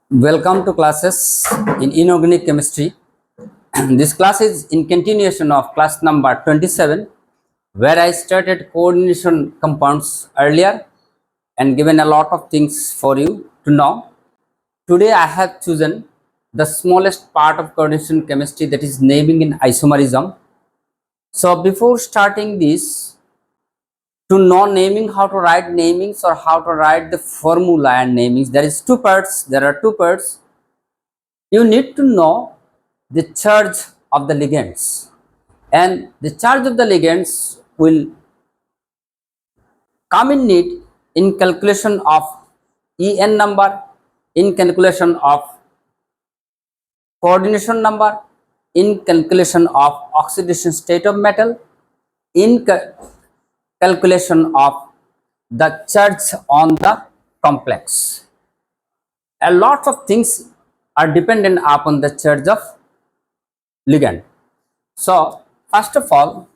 Welcome to classes in inorganic chemistry. This class is in continuation of class number 27, where I started coordination compounds earlier and given a lot of things for you to know. Today I have chosen the smallest part of coordination chemistry, that is naming in isomerism. So before starting this, to know naming, how to write namings or how to write the formula and namings, there are two parts. You need to know the charge of the ligands, and the charge of the ligands will come in neat in calculation of En number, in calculation of coordination number, in calculation of oxidation state of metal, in calculation of the charge on the complex. A lot of things are dependent upon the charge of ligand. So first of all,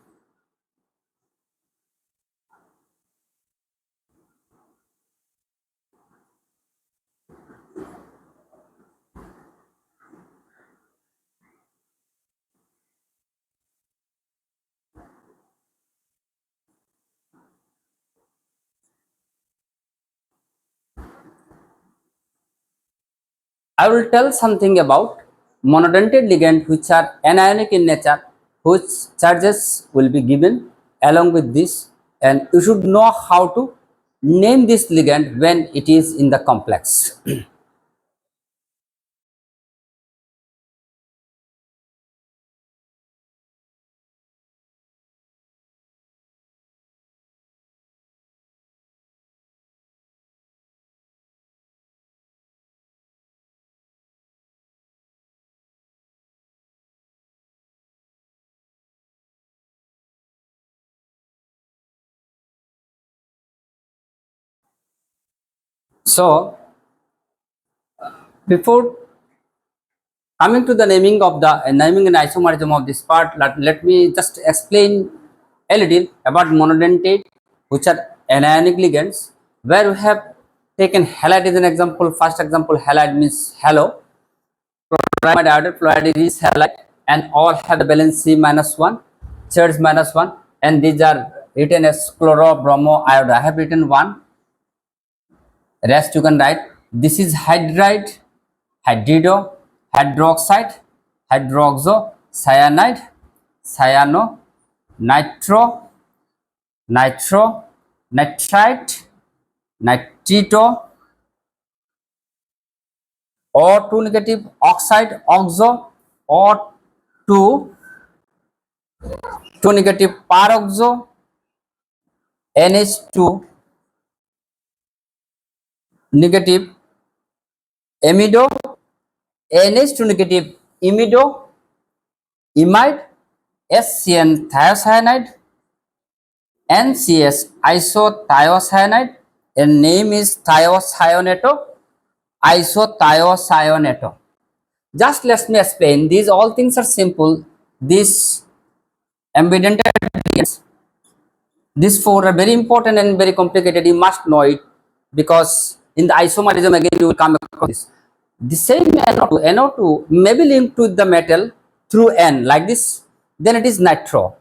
I will tell something about monodentate ligand which are anionic in nature, whose charges will be given along with this, and you should know how to name this ligand when it is in the complex. So before coming to the naming of the naming and isomerism of this part, let me just explain a little about monodentate, which are anionic ligands, where we have taken halide as an example. First example, halide means halo. Chloride, iodide, fluoride is halide, and all have the valency -1, charge -1, and these are written as chloro, bromo, iodide. I have written one. Rest you can write. This is hydride, hydrido, hydroxide, hydroxo, cyanide, cyano, nitro, nitro, nitrite, nitrito, O2 negative, oxide, oxo, O2, 2 negative, peroxo, NH2 negative, amido, NH2 negative, imido, imide, SCN thiocyanide, NCS isothiocyanide, and name is thiocyaneto, isothiocyaneto. Just let me explain. These all things are simple. These ambident ligands, these four are very important and very complicated. You must know it, because in the isomerism again you will come across this. The same NO2 may be linked to the metal through N like this, then it is nitro.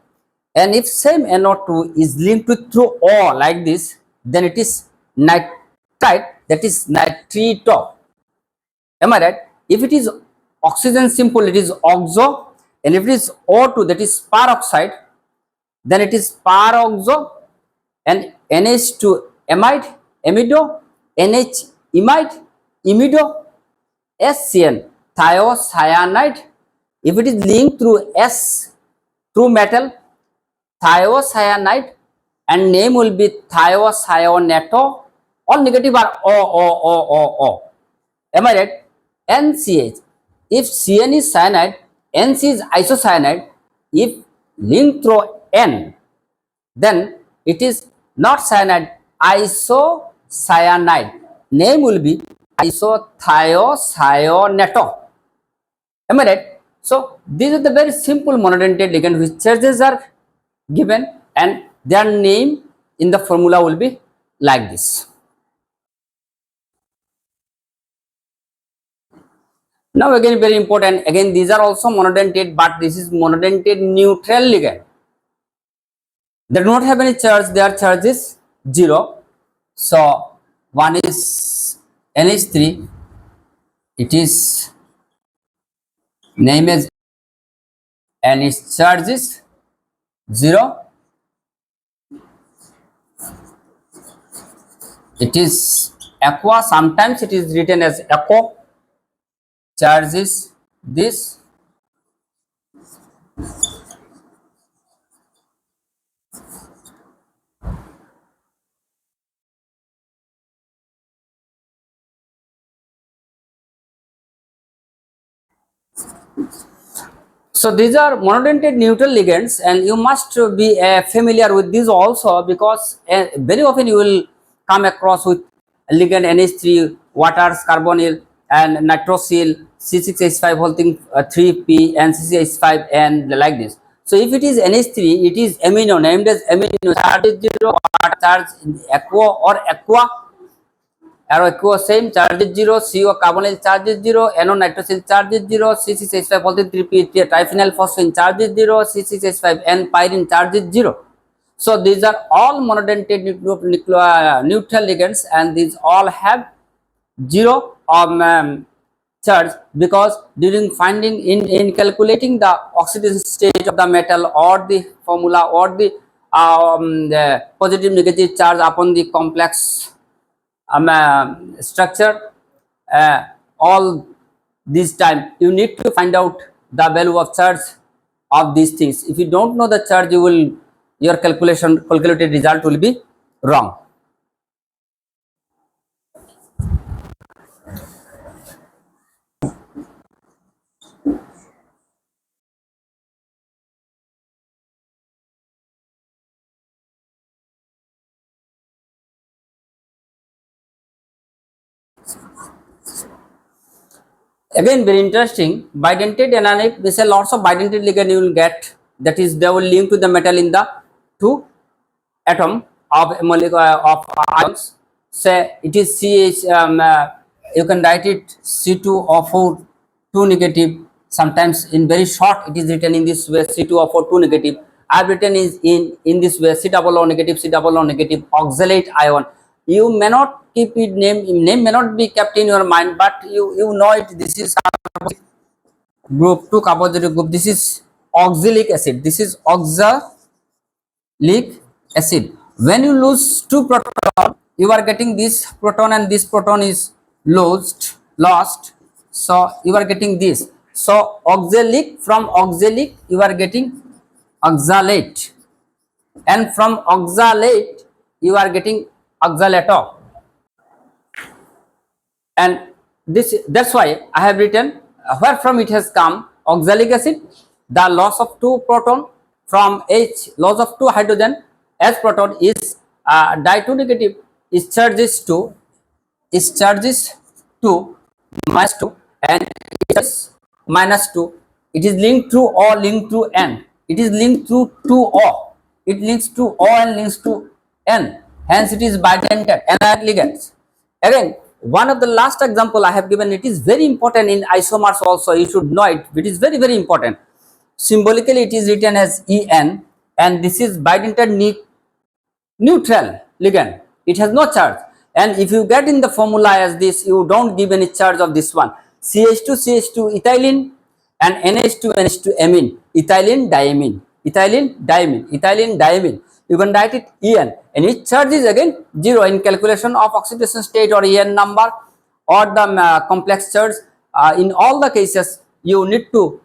And if same NO2 is linked to through O like this, then it is nitrite, that is nitrito. Am I right? If it is oxygen simple, it is oxo, and if it is O2, that is peroxide, then it is peroxo, and NH2 amide, amido, NH imide, imido, SCN thiocyanide. If it is linked through S through metal, thiocyanide, and name will be thiocyaneto. All negative are O. Am I right? NCH. If CN is cyanide, NC is isocyanide. If linked through N, then it is not cyanide, isocyanide. Name will be isothiocyaneto. Am I right? So these are the very simple monodentate ligand which charges are given, and their name in the formula will be like this. Now again very important, again these are also monodentate, but this is monodentate neutral ligand. They do not have any charge, their charge is 0. So one is NH3, it is name as, and its charge is 0. It is aqua, sometimes it is written as aqua, charge is this. So these are monodentate neutral ligands, and you must be familiar with these also, because very often you will come across with ligand NH3, waters, carbonyl, and nitrosyl, C6H5 whole thing 3P, and C6H5, and like this. So if it is NH3, it is amino, named as amino, charge is 0, water charge aqua or aqua, arrow aqua same, charge is 0, CO carbonyl charge is 0, NO nitrosyl charge is 0, C6H5 whole 3P triphenyl phosphine charge is 0, C6H5 N pyrene charge is 0. So these are all monodentate neutral ligands, and these all have 0 charge, because during finding in calculating the oxidation state of the metal, or the formula, or the positive negative charge upon the complex structure, uh, all this time you need to find out the value of charge of these things. If you don't know the charge, your calculated result will be wrong. Again very interesting, bidentate anionic, this is lots of bidentate ligand you will get, that is they will link to the metal in the two atom of a molecule of ions. Say it is CH, you can write it C2O4 2 negative. Sometimes in very short it is written in this way, C2O4 2 negative. I have written is in this way, C double O negative, C double O negative, oxalate ion. You may not keep it name may not be kept in your mind, but you know it. This is group 2 carboxylic group. This is oxalic acid. This is oxalic acid. When you lose two proton, you are getting this proton, and this proton is lost. So you are getting this. So oxalic, from oxalic you are getting oxalate, and from oxalate you are getting oxalato. And this, that's why I have written where from it has come oxalic acid, the loss of two proton, from H loss of two hydrogen, H proton is di 2 negative, is charges 2 minus 2, and it is minus 2. It is linked through O, linked through N. It is linked through 2O. It links to O and links to N. Hence it is bidentate anionic ligands. Again, one of the last example I have given, it is very important in isomers also. You should know it. It is very, very important. Symbolically, it is written as En, and this is bidentate neutral ligand. It has no charge, and if you get in the formula as this, you don't give any charge of this one. CH2 ethylene, and NH2 amine, ethylene diamine. You can write it En, and its charge is again 0 in calculation of oxidation state or En number, or the complex charge. In all the cases you need to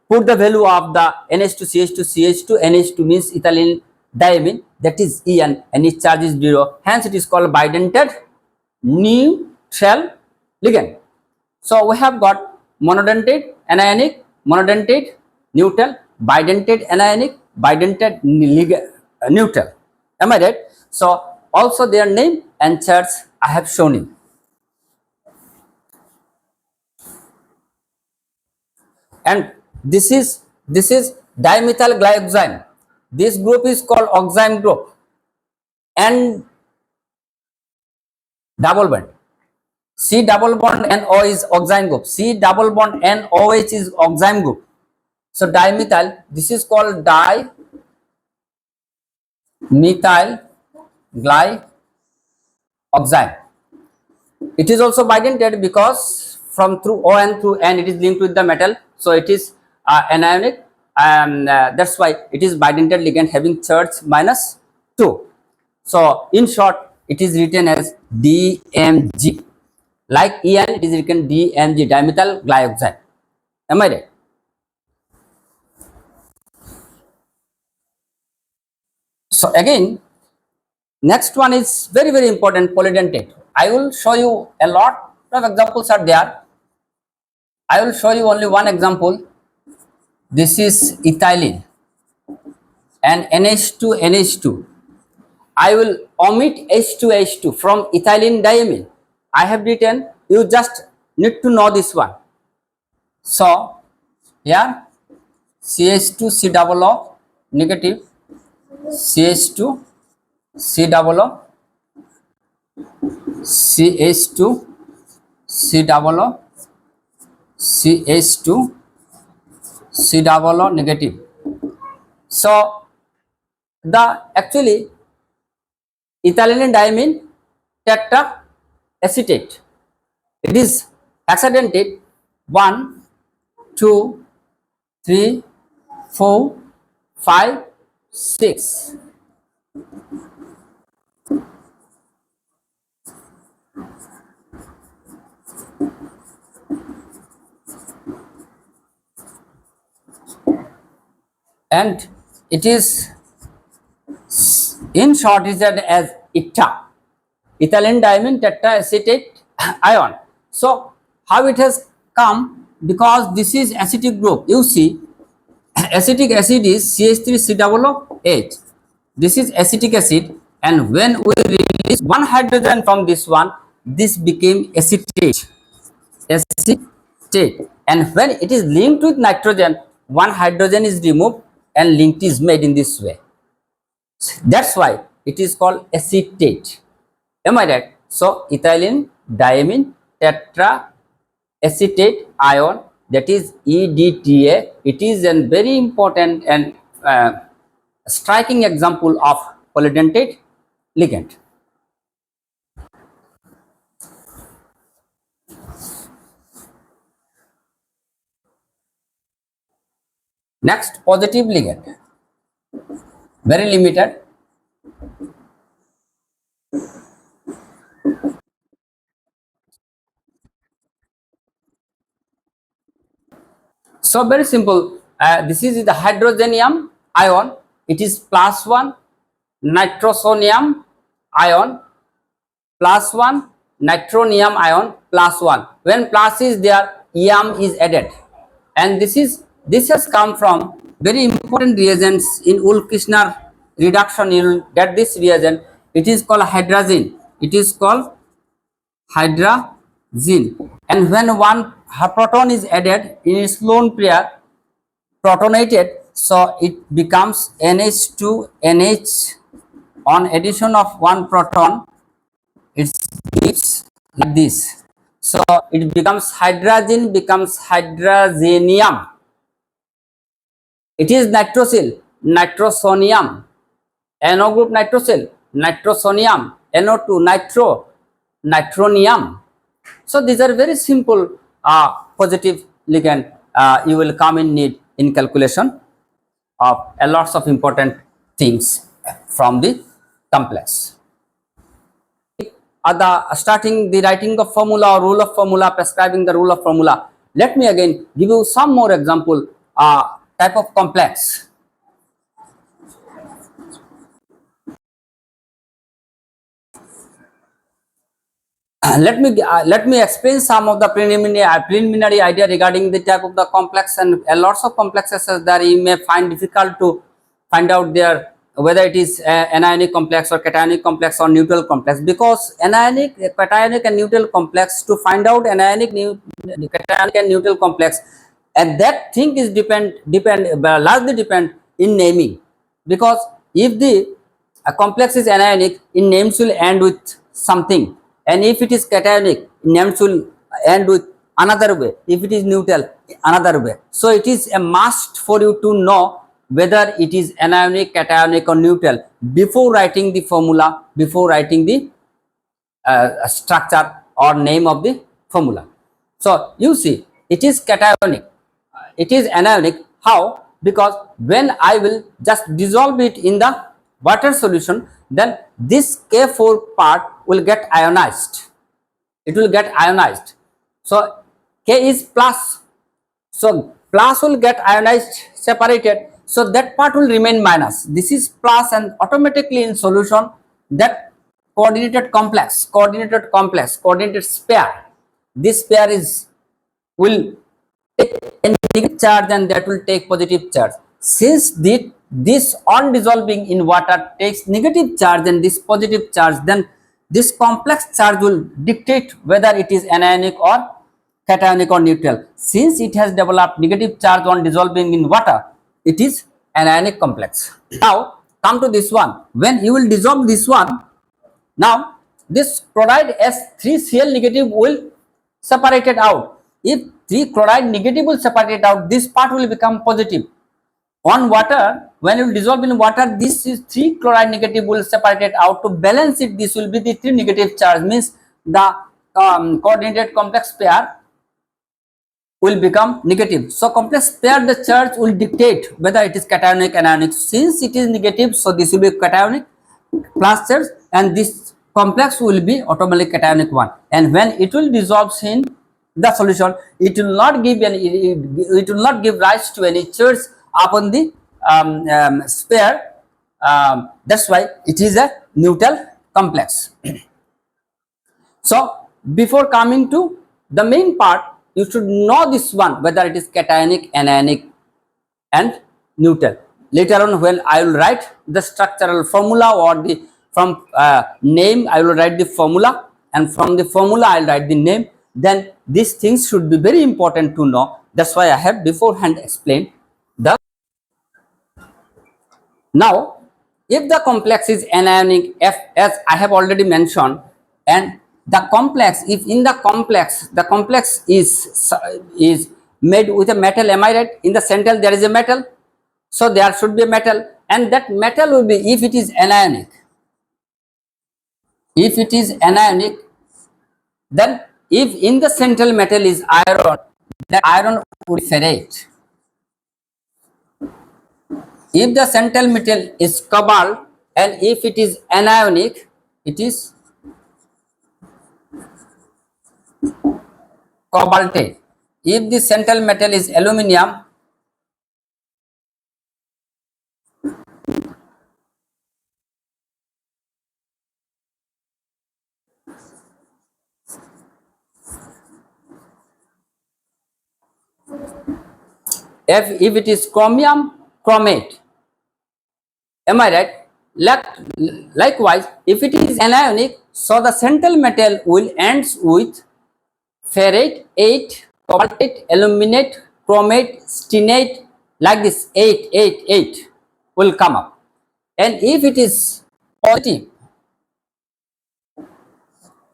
put the value of the NH2 NH2 means ethylene diamine, that is En, and its charge is 0. Hence it is called bidentate neutral ligand. So we have got monodentate anionic, monodentate neutral, bidentate anionic, bidentate neutral. Am I right? So also their name and charts I have shown you. And this is dimethyl glyoxime. This group is called oxime group, and double bond. C double bond NO is oxime group. C double bond NOH is oxime group. So dimethyl, this is called dimethyl glyoxime. It is also bidentate because from through O and through N it is linked with the metal, so it is anionic, and that's why it is bidentate ligand having charge -2. So in short, it is written as DMG. Like EN, it is written DMG, dimethyl glyoxime. Am I right? So again, next one is very important, polydentate. I will show you a lot of examples are there. I will show you only one example. This is ethylene and NH2NH2. I will omit H2H2 from ethylene diamine. I have written, you just need to know this one. So here CH2 C double O negative, CH2 C double O, CH2 C double O, CH2 C double O negative. So the actually ethylene diamine tetraacetate. It is accidentate 1, 2, 3, 4, 5, 6. And it is in short is that as ETA, ethylene diamine tetraacetate ion. So how it has come? Because this is acetic group. You see, acetic acid is CH3COOH. This is acetic acid, and when we release one hydrogen from this one, this became acetate. Acetate, and when it is linked with nitrogen, one hydrogen is removed and link is made in this way. That's why it is called acetate. Am I right? So ethylene diamine tetraacetate ion, that is EDTA. It is a very important and striking example of polydentate ligand. Next, positive ligand, very limited. So very simple. This is the hydrogenium ion. It is +1 nitrosonium ion, +1 nitronium ion, +1. When plus is there, iam is added, and this has come from very important reagents in Uhl-Kirchner reduction. You will get this reagent. It is called hydrazine. It is called hydrazine, and when one proton is added in its lone pair, protonated, so it becomes NH2NH. On addition of one proton, it gives like this. So it becomes hydrazine, becomes hydrazinium. It is nitrosyl, nitrosonium. NO group nitrosyl, nitrosonium. NO2 nitro, nitronium. So these are very simple positive ligand. You will come in need in calculation of a lots of important things from the complex. Starting the writing of formula or rule of formula, prescribing the rule of formula. Let me again give you some more example type of complex. Let me explain some of the preliminary idea regarding the type of the complex, and lots of complexes that you may find difficult to find out there, whether it is anionic complex or cationic complex or neutral complex, because anionic, cationic and neutral complex, to find out anionic, cationic and neutral complex, and that thing is largely depend in naming, because if the complex is anionic, in names will end with something, and if it is cationic, names will end with another way. If it is neutral, another way. So it is a must for you to know whether it is anionic, cationic or neutral before writing the formula, before writing the structure or name of the formula. So you see, it is cationic, it is anionic. How? Because when I will just dissolve it in the water solution, then this K4 part will get ionized. It will get ionized. So K is plus. So plus will get ionized, separated. So that part will remain minus. This is plus, and automatically in solution that coordinated pair. This pair is will take a negative charge and that will take positive charge. Since this on dissolving in water takes negative charge and this positive charge, then this complex charge will dictate whether it is anionic or cationic or neutral. Since it has developed negative charge on dissolving in water, it is anionic complex. Now come to this one. When you will dissolve this one, now this chloride S3Cl negative will separate it out. If 3 chloride negative will separate it out, this part will become positive. On water, when you dissolve in water, this is 3 chloride negative will separate it out. To balance it, this will be the 3 negative charge, means the coordinated complex pair will become negative. So complex pair, the charge will dictate whether it is cationic, anionic. Since it is negative, so this will be cationic plus charge, and this complex will be automatically cationic one. And when it will dissolve in the solution, it will not give any, it will not give rise to any charge upon the sphere. That's why it is a neutral complex. So before coming to the main part, you should know this one, whether it is cationic, anionic and neutral. Later on, when I will write the structural formula or the from name, I will write the formula, and from the formula I will write the name. Then these things should be very important to know. That's why I have beforehand explained the. Now, if the complex is anionic, F, as I have already mentioned, and the complex, if in the complex, the complex is made with a metal, am I right? In the center there is a metal, so there should be a metal, and that metal will be, if it is anionic, if it is anionic, then if in the central metal is iron, the iron would be ferrate. If the central metal is cobalt, and if it is anionic, it is cobaltate. If the central metal is aluminium, if it is chromium, chromate. Am I right? Likewise, if it is anionic, so the central metal will ends with ferrate 8, cobaltate, aluminate, chromate, stenate, like this 8 will come up. And if it is positive,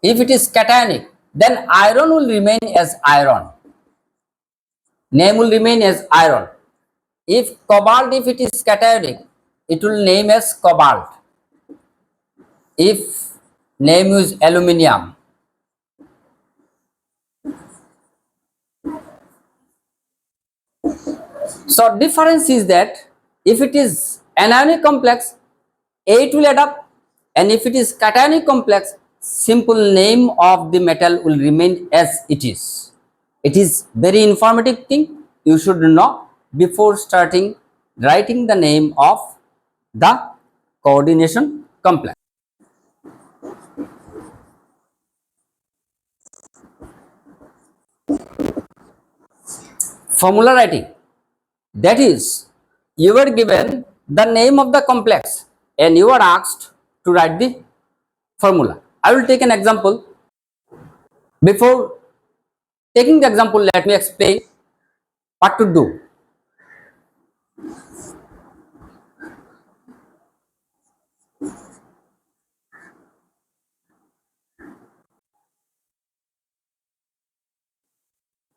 if it is cationic, then iron will remain as iron. Name will remain as iron. If cobalt, if it is cationic, it will name as cobalt. If name is aluminium, so difference is that if it is anionic complex, 8 will add up, and if it is cationic complex, simple name of the metal will remain as it is. It is very informative thing you should know before starting writing the name of the coordination complex. Formula writing, that is, you were given the name of the complex and you are asked to write the formula. I will take an example. Before taking the example, let me explain what to do.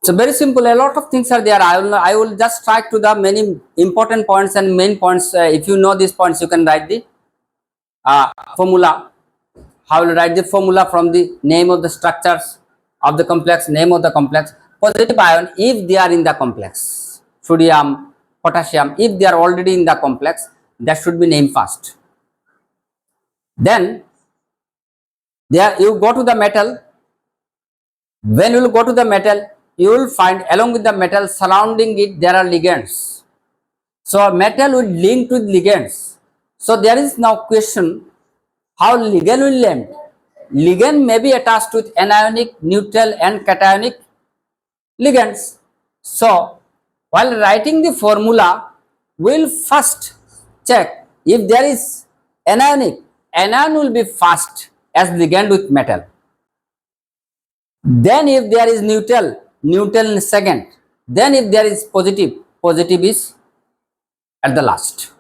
So very simple. A lot of things are there. I will just strike to the many important points and main points. If you know these points, you can write the formula. How will write the formula from the name of the structures of the complex, name of the complex. Positive ion if they are in the complex. Sodium, potassium, if they are already in the complex, that should be named first. Then there you go to the metal. When you will go to the metal, you will find along with the metal surrounding it there are ligands. So metal will link with ligands. So there is now question how ligand will link. Ligand may be attached with anionic, neutral and cationic ligands. So while writing the formula, we will first check if there is anionic. Anion will be first as ligand with metal. Then if there is neutral, neutral in second. Then if there is positive, positive is at the last.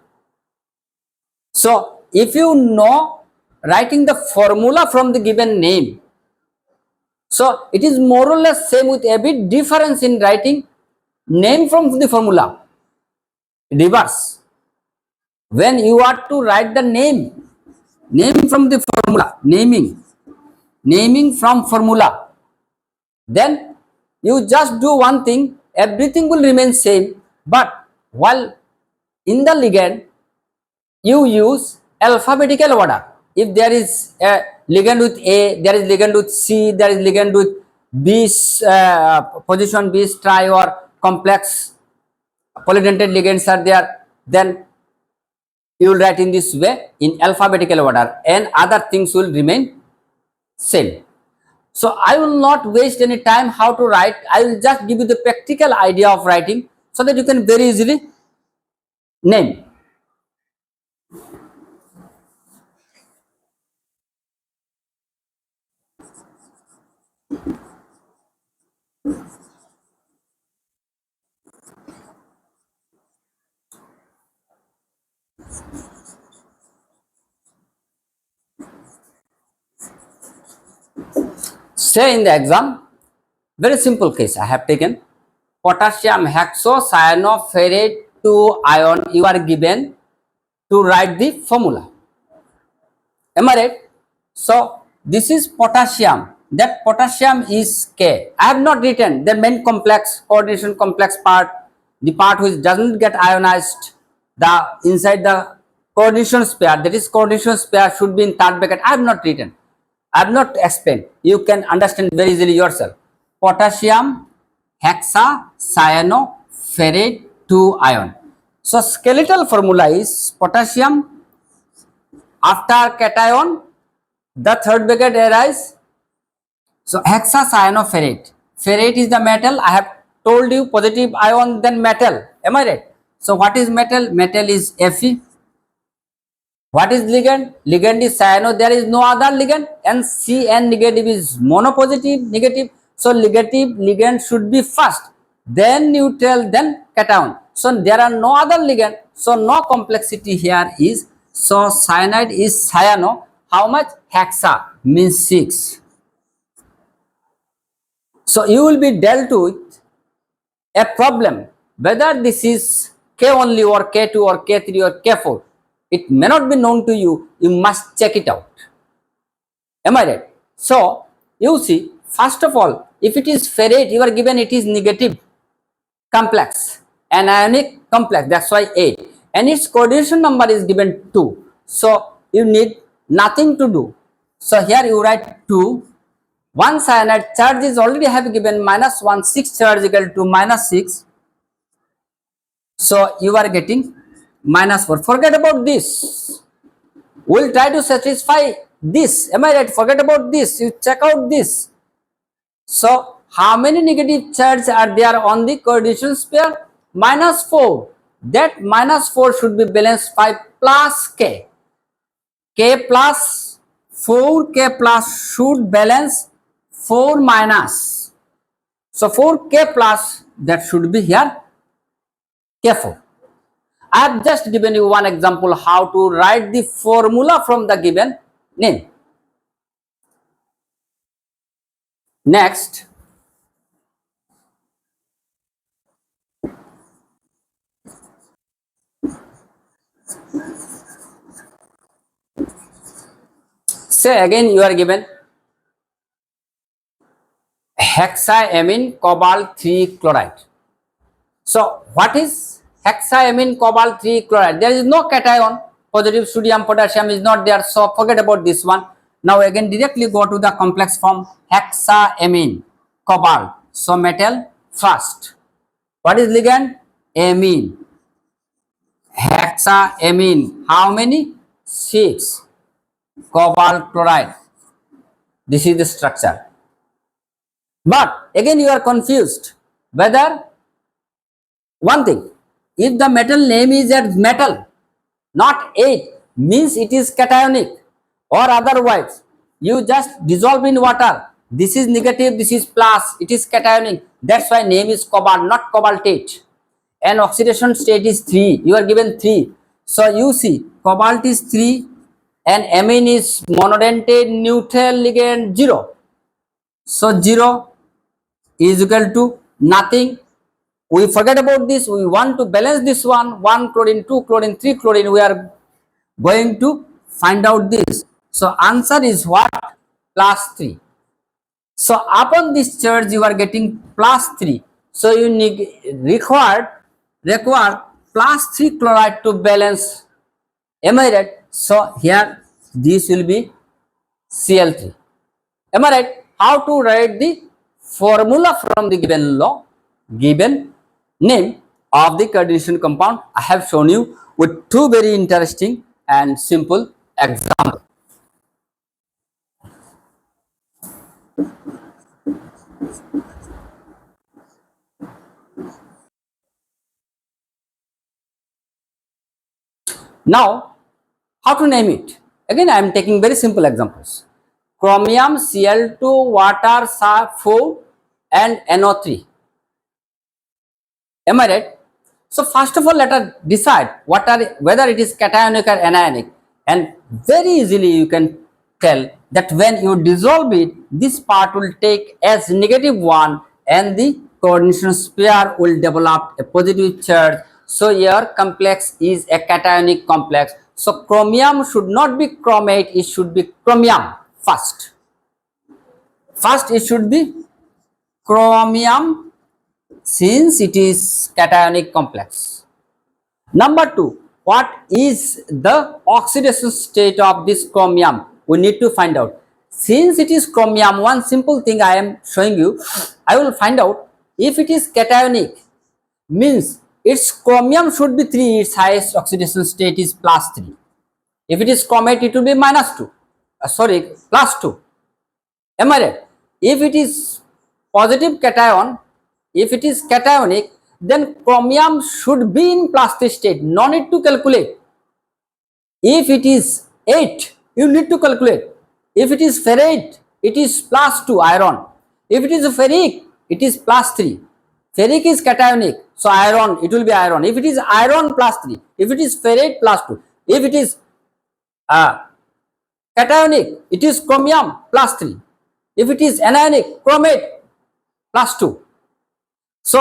So if you know writing the formula from the given name, so it is more or less same with a bit difference in writing name from the formula. Reverse. When you are to write the name from the formula, naming from formula, then you just do one thing, everything will remain same, but while in the ligand you use alphabetical order. If there is a ligand with A, there is ligand with C, there is ligand with B, position B, tri or complex polydentate ligands are there, then you will write in this way in alphabetical order and other things will remain same. So I will not waste any time how to write. I will just give you the practical idea of writing so that you can very easily name. Say in the exam, very simple case I have taken potassium hexocyanoferrate 2 ion. You are given to write the formula. Am I right? So this is potassium. That potassium is K. I have not written the main complex, coordination complex part, the part which doesn't get ionized, the inside the coordination pair, that is coordination pair should be in third bracket. I have not written. I have not explained. You can understand very easily yourself. Potassium hexacyanoferrate 2 ion. So skeletal formula is potassium after cation, the third bracket arise. So hexacyanoferrate. Ferrate is the metal. I have told you positive ion then metal. Am I right? So what is metal? Metal is Fe. What is ligand? Ligand is cyano. There is no other ligand. And Cn negative is monopositive, negative. So negative ligand should be first, then neutral, then cation. So there are no other ligand. So no complexity here is. So cyanide is cyano. How much? Hexa means 6. So you will be dealt with a problem whether this is K only or K2 or K3 or K4. It may not be known to you. You must check it out. Am I right? So you see, first of all, if it is ferrate, you are given it is negative complex, anionic complex. That's why 8, and its coordination number is given 2. So you need nothing to do. So here you write 2. One cyanide charge is already have given -1, 6 charge equal to -6. So you are getting -4. Forget about this. We'll try to satisfy this. Am I right? Forget about this. You check out this. So how many negative charges are there on the coordination pair? -4. That -4 should be balanced by plus K. K plus 4, K plus should balance 4 minus. So 4K plus, that should be here K4. I have just given you one example how to write the formula from the given name. Next, Say again, you are given hexaamine cobalt 3 chloride. So what is hexaamine cobalt 3 chloride? There is no cation. Positive sodium potassium is not there, so forget about this one. Now again directly go to the complex form, hexaamine cobalt. So metal first. What is ligand? Amine. Hexaamine. How many? 6. Cobalt chloride. This is the structure. But again you are confused whether one thing, if the metal name is as metal, not 8, means it is cationic, or otherwise you just dissolve in water. This is negative, this is plus, it is cationic. That's why name is cobalt, not cobaltate. And oxidation state is 3. You are given 3. So you see cobalt is 3 and amine is monodentate neutral ligand 0. So 0 is equal to nothing. We forget about this. We want to balance this one. 1 chlorine, 2 chlorine, 3 chlorine. We are going to find out this. So answer is what? Plus 3. So upon this charge you are getting plus 3. So you need require plus 3 chloride to balance. Am I right? So here this will be Cl3. Am I right? How to write the formula from the given law, given name of the coordination compound? I have shown you with 2 very interesting and simple examples. Now, how to name it? Again, I am taking very simple examples. Chromium, Cl2, water, 4 and NO3. Am I right? So first of all, let us decide whether it is cationic or anionic, and very easily you can tell that when you dissolve it, this part will take as -1 and the coordination pair will develop a positive charge. So your complex is a cationic complex. So chromium should not be chromate, it should be chromium first. First it should be chromium, since it is cationic complex. Number 2, what is the oxidation state of this chromium? We need to find out. Since it is chromium, one simple thing I am showing you, I will find out if it is cationic, means its chromium should be 3, its highest oxidation state is plus 3. If it is chromate, it will be -2, plus 2. Am I right? If it is positive cation, if it is cationic, then chromium should be in plus 3 state. No need to calculate. If it is 8, you need to calculate. If it is ferrite, it is plus 2 iron. If it is ferric, it is plus 3. Ferric is cationic, so iron, it will be iron. If it is iron, plus 3. If it is ferrite, plus 2. If it is cationic, it is chromium, plus 3. If it is anionic, chromate, plus 2. So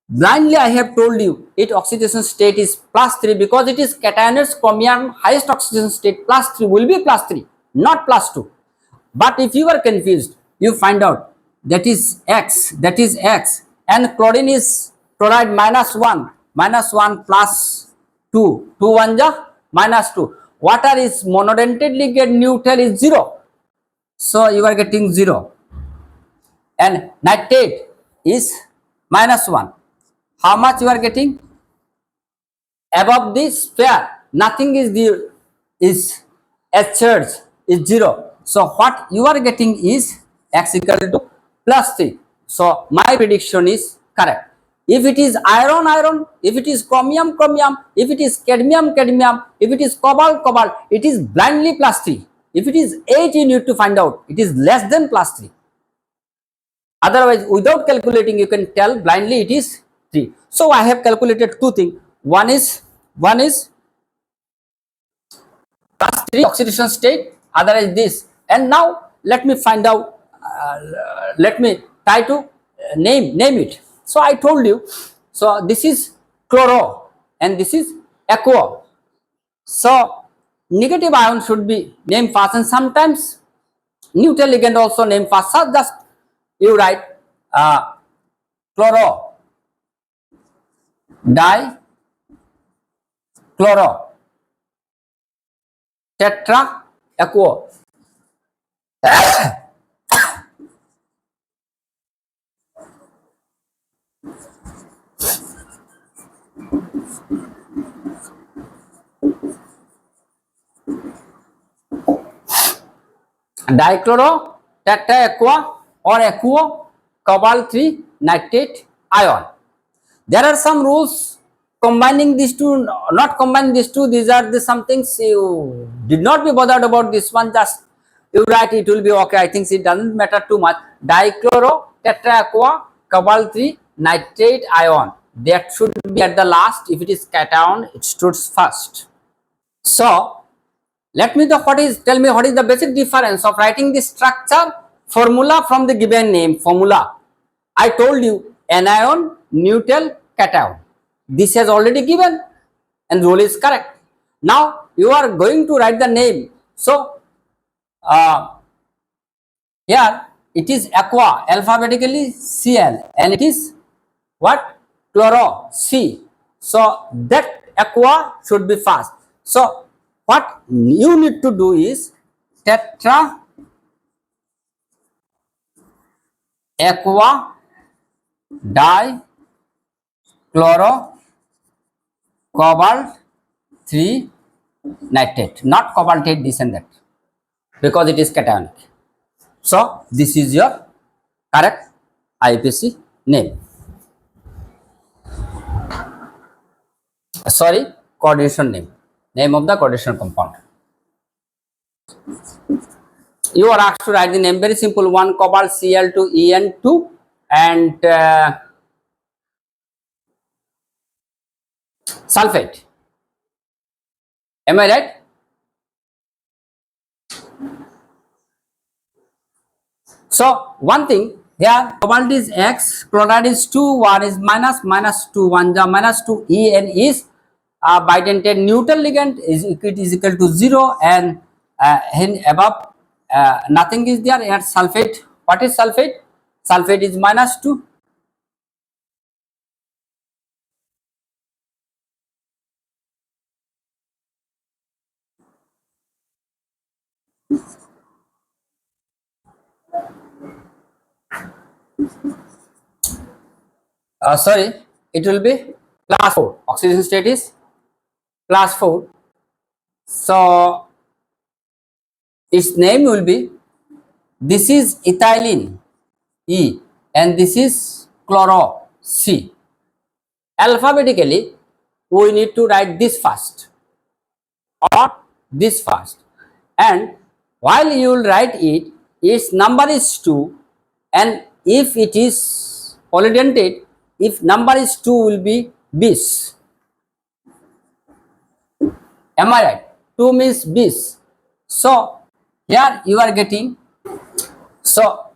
blindly I have told you its oxidation state is plus 3 because it is cationous chromium, highest oxidation state plus 3 will be plus 3, not plus 2. But if you are confused, you find out that is X, and chlorine is chloride -1 plus 2, 2 1 ja -2. Water is monodentate ligand neutral is 0, so you are getting 0, and nitrate is -1. How much you are getting? Above this pair, nothing is there, is as charge is 0. So what you are getting is X equal to plus 3. So my prediction is correct. If it is iron, if it is chromium, if it is cadmium, if it is cobalt, it is blindly plus 3. If it is 8, you need to find out it is less than plus 3. Otherwise, without calculating, you can tell blindly it is 3. So I have calculated 2 things. One is plus 3 oxidation state, other is this. And now let me find out, let me try to name it. So I told you, so this is chloro and this is aqua. So negative ion should be named first, and sometimes neutral ligand also named first. So just you write chloro dichloro tetra aquo. Dichloro tetra aqua or aquo cobalt 3 nitrate ion. There are some rules combining these two, not combining these two. These are the some things you did not be bothered about. This one, just you write, it will be okay. I think it doesn't matter too much. Dichloro tetra aqua cobalt 3 nitrate ion, that should be at the last. If it is cation, it should first. So let me tell me what is the basic difference of writing the structure formula from the given name formula. I told you anion, neutral, cation. This has already given and rule is correct. Now you are going to write the name. So here it is aqua, alphabetically Cl, and it is what? Chloro, C. So that aqua should be fast. So what you need to do is tetra aqua dichloro cobalt 3 nitrate, not cobalt 8 this and that, because it is cationic. So this is your correct IUPAC name. Sorry, coordination name of the coordination compound. You are asked to write the name, very simple one, cobalt Cl2 En2 and sulfate. Am I right? So one thing here, cobalt is X, chloride is 2, 1 is minus 2, 1 the minus 2, En is bidentate neutral ligand, is equal to 0, and above nothing is there. Here sulfate, what is sulfate? Sulfate is minus 2. Sorry, it will be class 4. Oxidation state is class 4. So its name will be, this is ethylene E and this is chloro C. Alphabetically we need to write this first or this first, and while you will write it, its number is 2, and if it is polydentate, if number is 2 will be bis. Am I right? 2 means bis. So here you are getting, so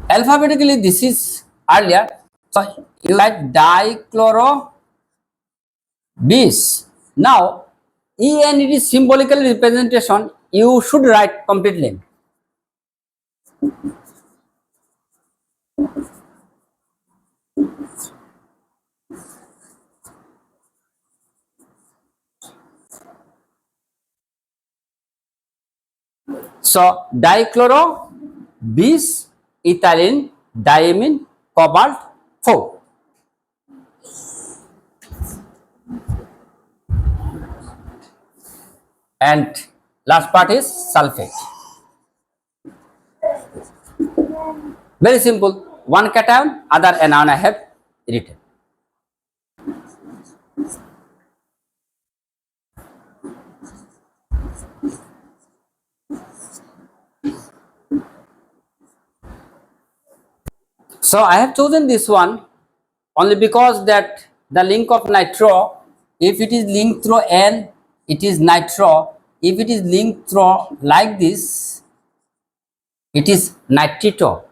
alphabetically this is earlier, so you write dichloro bis. Now En, it is symbolical representation, you should write complete name. So dichloro bis ethylene diamine cobalt 4. And last part is sulfate. Very simple, one cation, other anion I have written. So I have chosen this one only because that the link of nitro, if it is linked through N, it is nitro. If it is linked through like this, it is nitrito,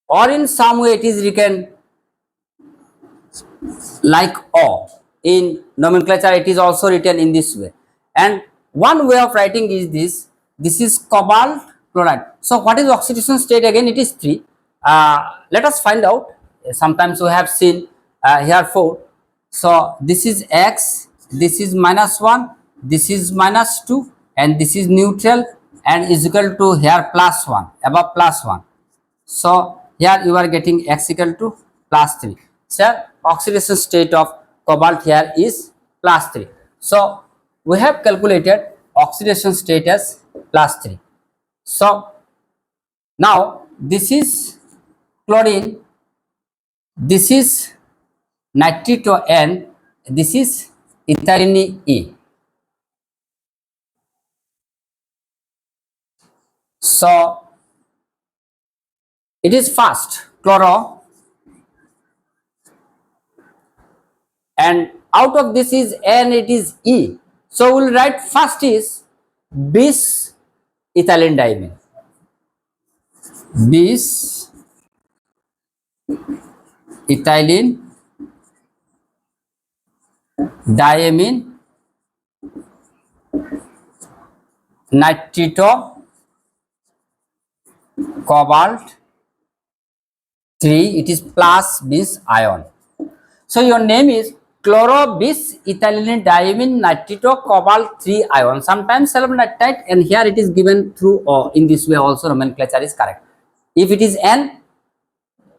or in some way it is written like O. in nomenclature it is also written in this way. And one way of writing is this is cobalt chloride. So what is oxidation state again? It is 3. Let us find out. Sometimes we have seen here 4. So this is X, this is -1, this is -2, and this is neutral, and is equal to here +1, above +1. So here you are getting X equal to +3. So oxidation state of cobalt here is +3. So we have calculated oxidation state as +3. So now this is chlorine, this is nitrito N, this is ethylene E. So it is first chloro, and out of this is N, it is E. So we'll write first is bis ethylene diamine, bis ethylene diamine nitrito cobalt 3, it is plus bis ion. So your name is chloro bis ethylene diamine nitrito cobalt 3 ion, sometimes silver nitrite, and here it is given through O. In this way also nomenclature is correct. If it is N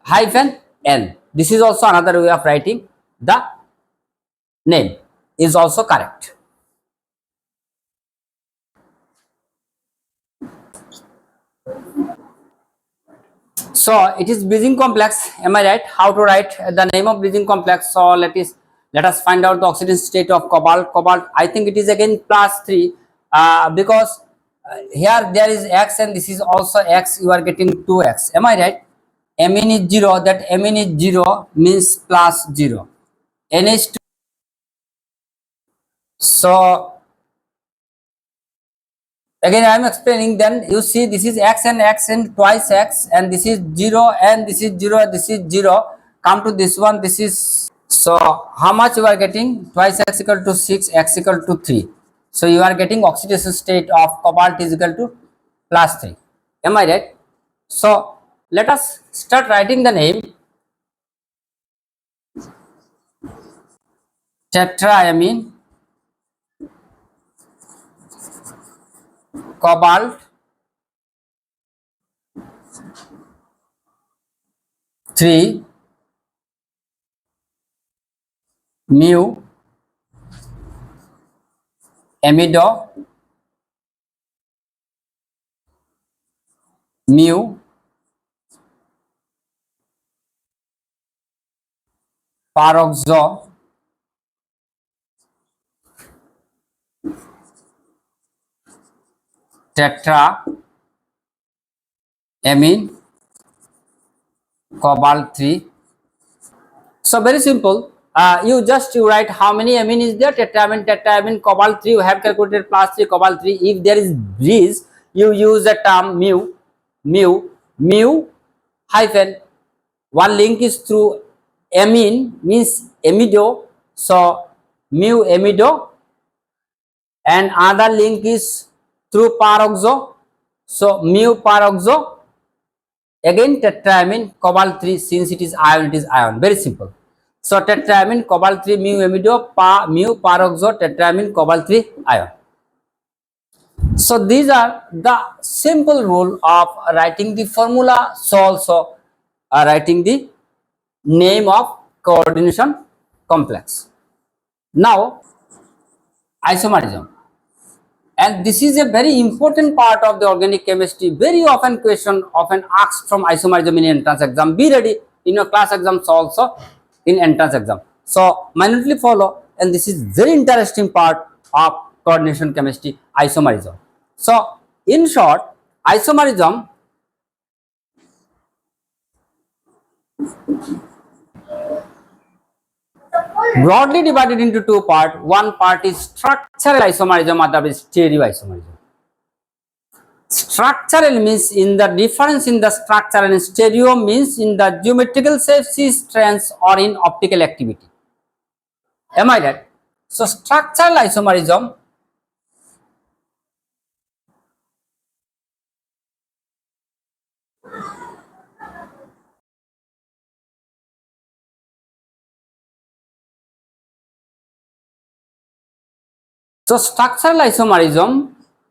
hyphen N, this is also another way of writing the name, is also correct. So it is breathing complex, am I right? How to write the name of breathing complex? So let us find out the oxidation state of cobalt. Cobalt, I think it is again +3, because here there is X and this is also X, you are getting 2X, am I right? Mn is 0, that Mn is 0 means +0. NH2. So again I am explaining, then you see this is X and twice X, and this is 0 and this is 0, this is 0, come to this one, this is, so how much you are getting? Twice X equal to 6, X equal to 3. So you are getting oxidation state of cobalt is equal to +3, am I right? So let us start writing the name. Tetraamine cobalt 3 mu amido mu paroxo tetraamine cobalt 3. So very simple. You write how many amine is there. Tetraamine cobalt 3. You have calculated +3 cobalt 3. If there is breeze, you use the term mu hyphen. One link is through amine means amido. So mu amido, and other link is through paroxo. So mu paroxo. Again tetraamine cobalt 3, since it is ion, very simple. So tetraamine cobalt 3 mu amido mu paroxo tetraamine cobalt 3 ion. So these are the simple rule of writing the formula, so also writing the name of coordination complex. Now isomerism, and this is a very important part of the organic chemistry. Very often question often asked from isomerism in entrance exam. Be ready in your class exams also, in entrance exam. So minutely follow, and this is very interesting part of coordination chemistry, isomerism. So in short, isomerism broadly divided into two parts. One part is structural isomerism, other is stereoisomerism. Structural means in the difference in the structure, and stereo means in the geometrical shape, strands, or in optical activity. Am I right? So structural isomerism,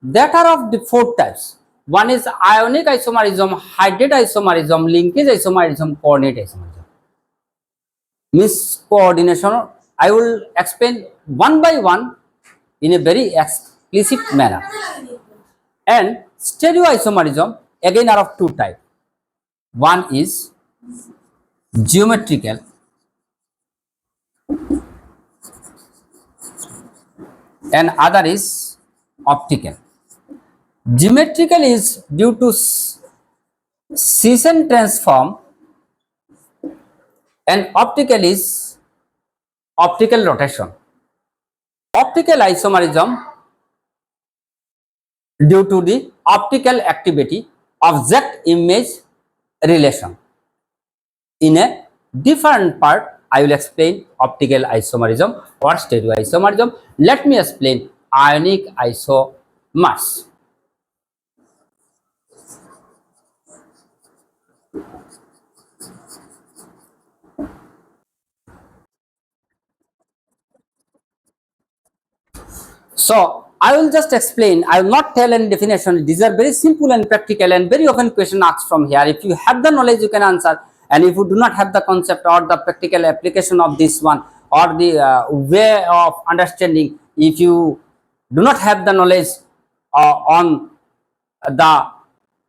that are of the four types. One is ionic isomerism, hydrate isomerism, linkage isomerism, coordinate isomerism. Means coordination, I will explain one by one in a very explicit manner. And stereoisomerism again are of two types. One is geometrical and other is optical. Geometrical is due to scission transform and optical is optical rotation. Optical isomerism due to the optical activity object image relation. In a different part, I will explain optical isomerism or stereoisomerism. Let me explain ionic isomers. So I will just explain. I will not tell any definition. These are very simple and practical and very often question asked from here. If you have the knowledge, you can answer. And if you do not have the concept or the practical application of this one or the way of understanding, if you do not have the knowledge on the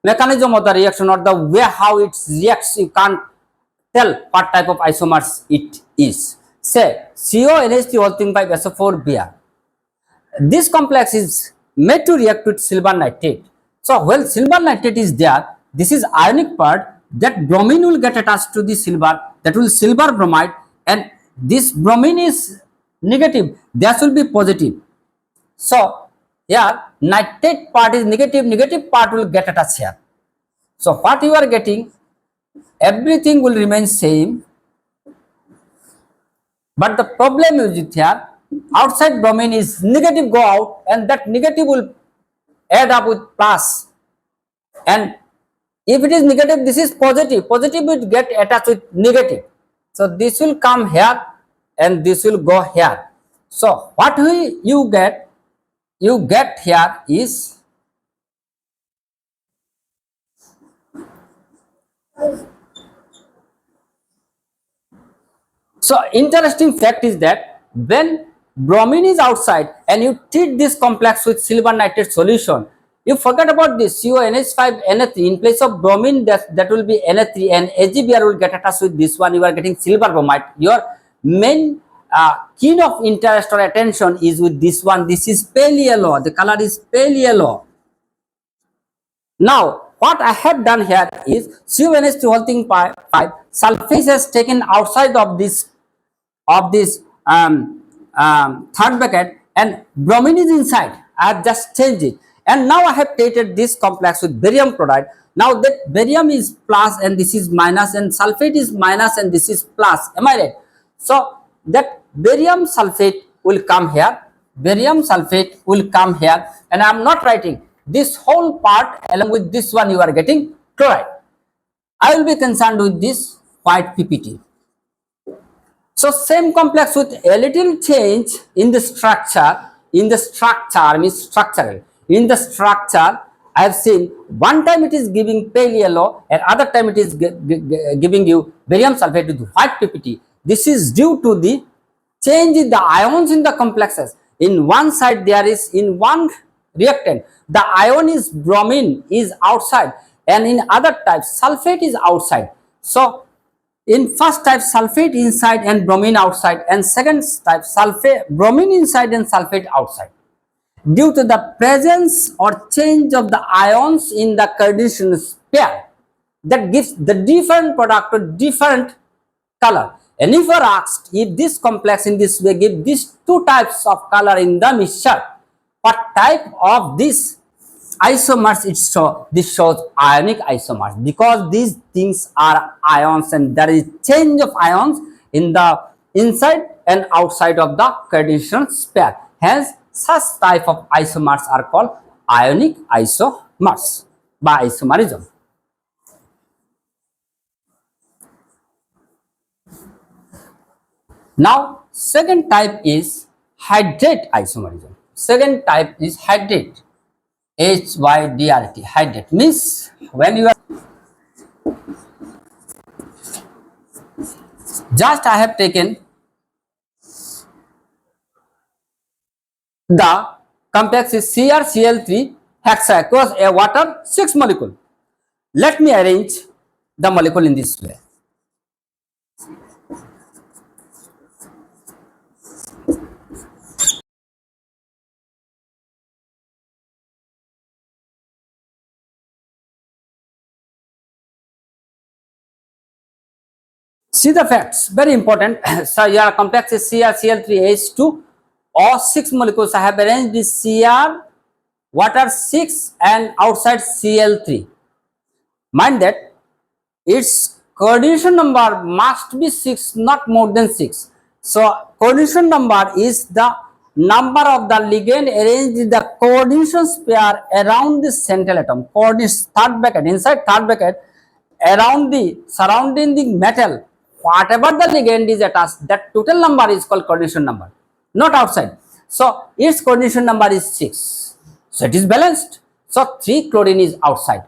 mechanism of the reaction or the way how it reacts, you can't tell what type of isomers it is. Say CONH3 whole thing by SO4Br. This complex is made to react with silver nitrate. So when silver nitrate is there, this is ionic part, that bromine will get attached to the silver, that will silver bromide, and this bromine is negative, that will be positive. So here nitrate part is negative, negative part will get attached here. So what you are getting, everything will remain same, but the problem is with here, outside bromine is negative go out and that negative will add up with plus, and if it is negative, this is positive, positive will get attached with negative. So this will come here and this will go here. So what you get here is so interesting fact is that when bromine is outside and you treat this complex with silver nitrate solution, you forget about this CONH5 Na3 in place of bromine, that will be Na3 and AgBr will get attached with this one, you are getting silver bromide. Your main keen of interest or attention is with this one. This is pale yellow, the color is pale yellow. Now what I have done here is CONH3 whole thing 5 sulfate has taken outside of this third bracket and bromine is inside. I have just changed it and now I have treated this complex with barium chloride. Now that barium is plus and this is minus and sulfate is minus and this is plus. Am I right? So that barium sulfate will come here, barium sulfate will come here, and I am not writing this whole part along with this one, you are getting chloride. I will be concerned with this white PPT. So same complex with a little change in the structure, means structural. In the structure, I have seen one time it is giving pale yellow and other time it is giving you barium sulfate with white PPT. This is due to the change in the ions in the complexes. In one side there is, in one reactant, the ion is bromine is outside and in other types sulfate is outside. So in first type sulfate inside and bromine outside, and second type sulfate bromine inside and sulfate outside. Due to the presence or change of the ions in the coordination pair, that gives the different product or different color. And if you are asked if this complex in this way give these two types of color in the mixture, what type of this isomers it shows? This shows ionic isomers, because these things are ions and there is change of ions in the inside and outside of the coordination pair. Hence, such type of isomers are called ionic isomers by isomerism. Now, second type is hydrate isomerism. Second type is hydrate. HYDRATE. Hydrate means when you are just I have taken the complex is CrCl3 hexaqueous a water 6 molecule. Let me arrange the molecule in this way. See the facts, very important. So your complex is CrCl3H2 or 6 molecules. I have arranged this Cr water 6 and outside Cl3. Mind that its coordination number must be 6, not more than 6. So coordination number is the number of the ligand arranged in the coordination pair around the central atom. Coordination third bracket, inside third bracket, around the surrounding the metal, whatever the ligand is attached, that total number is called coordination number, not outside. So its coordination number is 6. So it is balanced. So 3 chlorine is outside.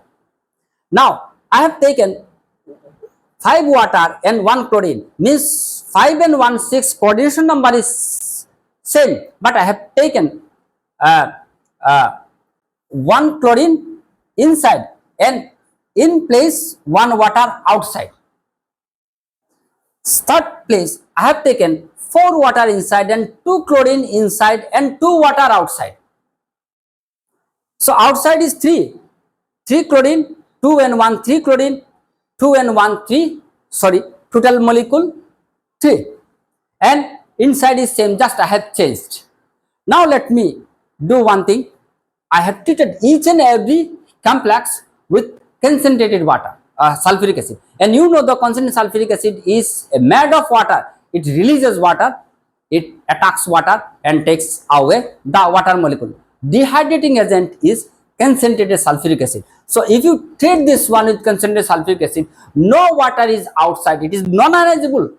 Now I have taken 5 water and 1 chlorine, means 5 and 1 6 coordination number is same, but I have taken 1 chlorine inside and in place 1 water outside. Third place I have taken 4 water inside and 2 chlorine inside and 2 water outside. So outside is 3 chlorine, 2 and 1 3 chlorine, 2 and 1 3, sorry, total molecule 3, and inside is same, just I have changed. Now let me do one thing. I have treated each and every complex with concentrated water, sulfuric acid, and you know the concentrated sulfuric acid is made of water. It releases water, it attacks water and takes away the water molecule. Dehydrating agent is concentrated sulfuric acid. So if you treat this one with concentrated sulfuric acid, no water is outside, it is non-ionizable.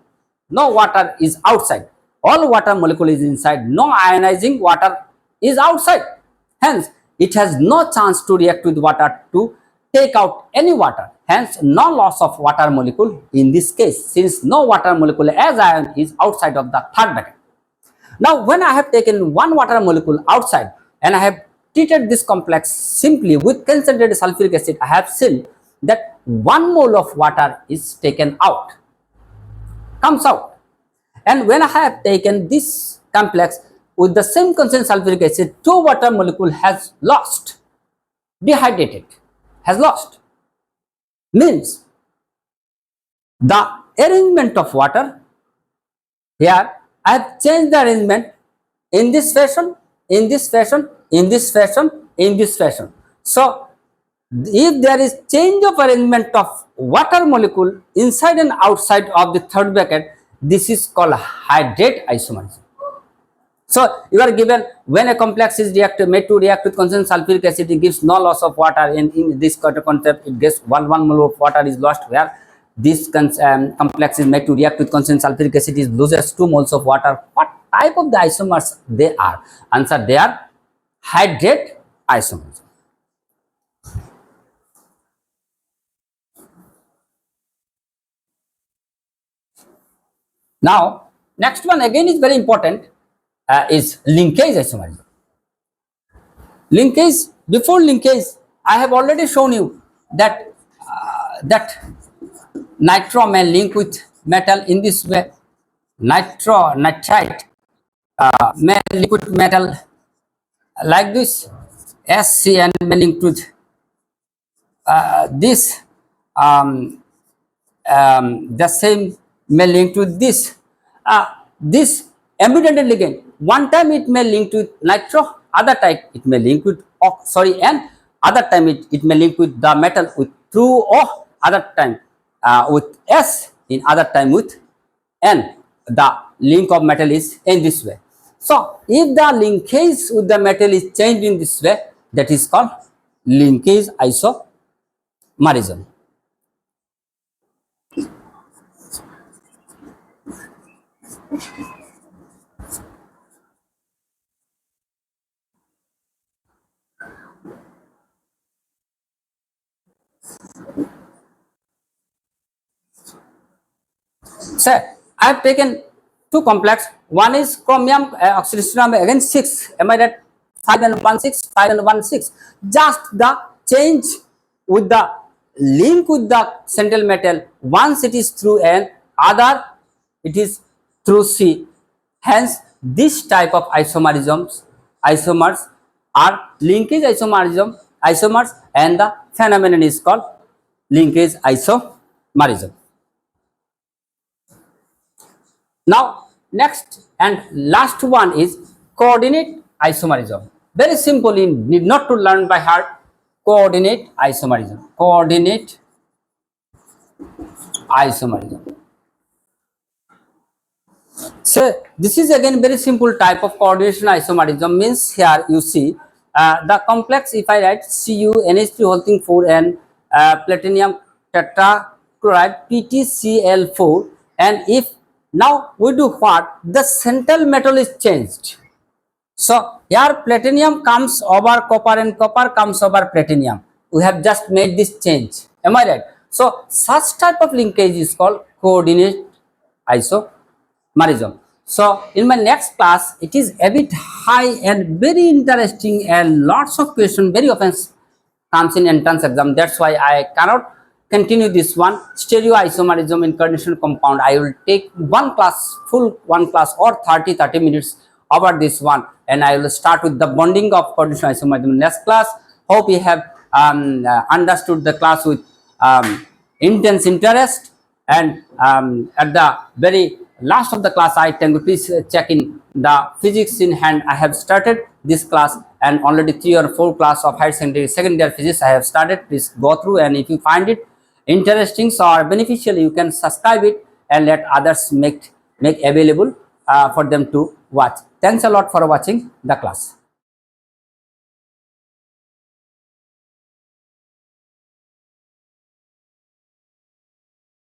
No water is outside, all water molecule is inside, no ionizing water is outside. Hence it has no chance to react with water to take out any water. Hence no loss of water molecule in this case, since no water molecule as ion is outside of the third bracket. Now when I have taken 1 water molecule outside and I have treated this complex simply with concentrated sulfuric acid, I have seen that 1 mole of water is taken out, comes out. And when I have taken this complex with the same concentrated sulfuric acid, 2 water molecule has lost, dehydrated, has lost. Means the arrangement of water here, I have changed the arrangement in this fashion, in this fashion, in this fashion, in this fashion. So if there is change of arrangement of water molecule inside and outside of the third bracket, this is called hydrate isomerism. So you are given when a complex is made to react with concentrated sulfuric acid, it gives no loss of water. In this concept, it gets 1 mole of water is lost, where this complex is made to react with concentrated sulfuric acid, it loses 2 moles of water. What type of the isomers they are? Answer, they are hydrate isomers. Now next one again is very important, is linkage isomerism. Linkage, before linkage I have already shown you that that nitro may link with metal in this way, nitrite may link with metal like this, SCN may link with this, the same may link to this. This ambidextrous ligand, one time it may link with nitro, other time it may link with N, other time it may link with the metal with through O, other time with S, in other time with N. The link of metal is in this way. So if the linkage with the metal is changed in this way, that is called linkage isomerism. So I have taken two complex. One is chromium oxidation number again 6. Am I right? 5 and 1 6, 5 and 1 6. Just the change with the link with the central metal. Once it is through N, other it is through C. Hence, this type of isomers are linkage isomers, and the phenomenon is called linkage isomerism. Now, next and last one is coordinate isomerism. Very simple, you need not to learn by heart. Coordinate isomerism. Coordinate isomerism. So, this is again very simple type of coordination isomerism. Means here you see the complex, if I write CuNH3 whole thing 4 and platinum tetrachloride PTCl4, and if now we do what? The central metal is changed. So here platinum comes over copper and copper comes over platinum. We have just made this change. Am I right? So such type of linkage is called coordinate isomerism. So in my next class, it is a bit high and very interesting, and lots of questions very often comes in entrance exam. That's why I cannot continue this one. Stereoisomerism in coordination compound, I will take full one class or 30 minutes over this one, and I will start with the bonding of coordination isomerism in next class. Hope you have understood the class with intense interest, and at the very last of the class, I tell you please check in the physics in hand. I have started this class, and already 3 or 4 class of higher secondary physics I have started. Please go through, and if you find it interesting or beneficial, you can subscribe it and let others make available for them to watch. Thanks a lot for watching the class.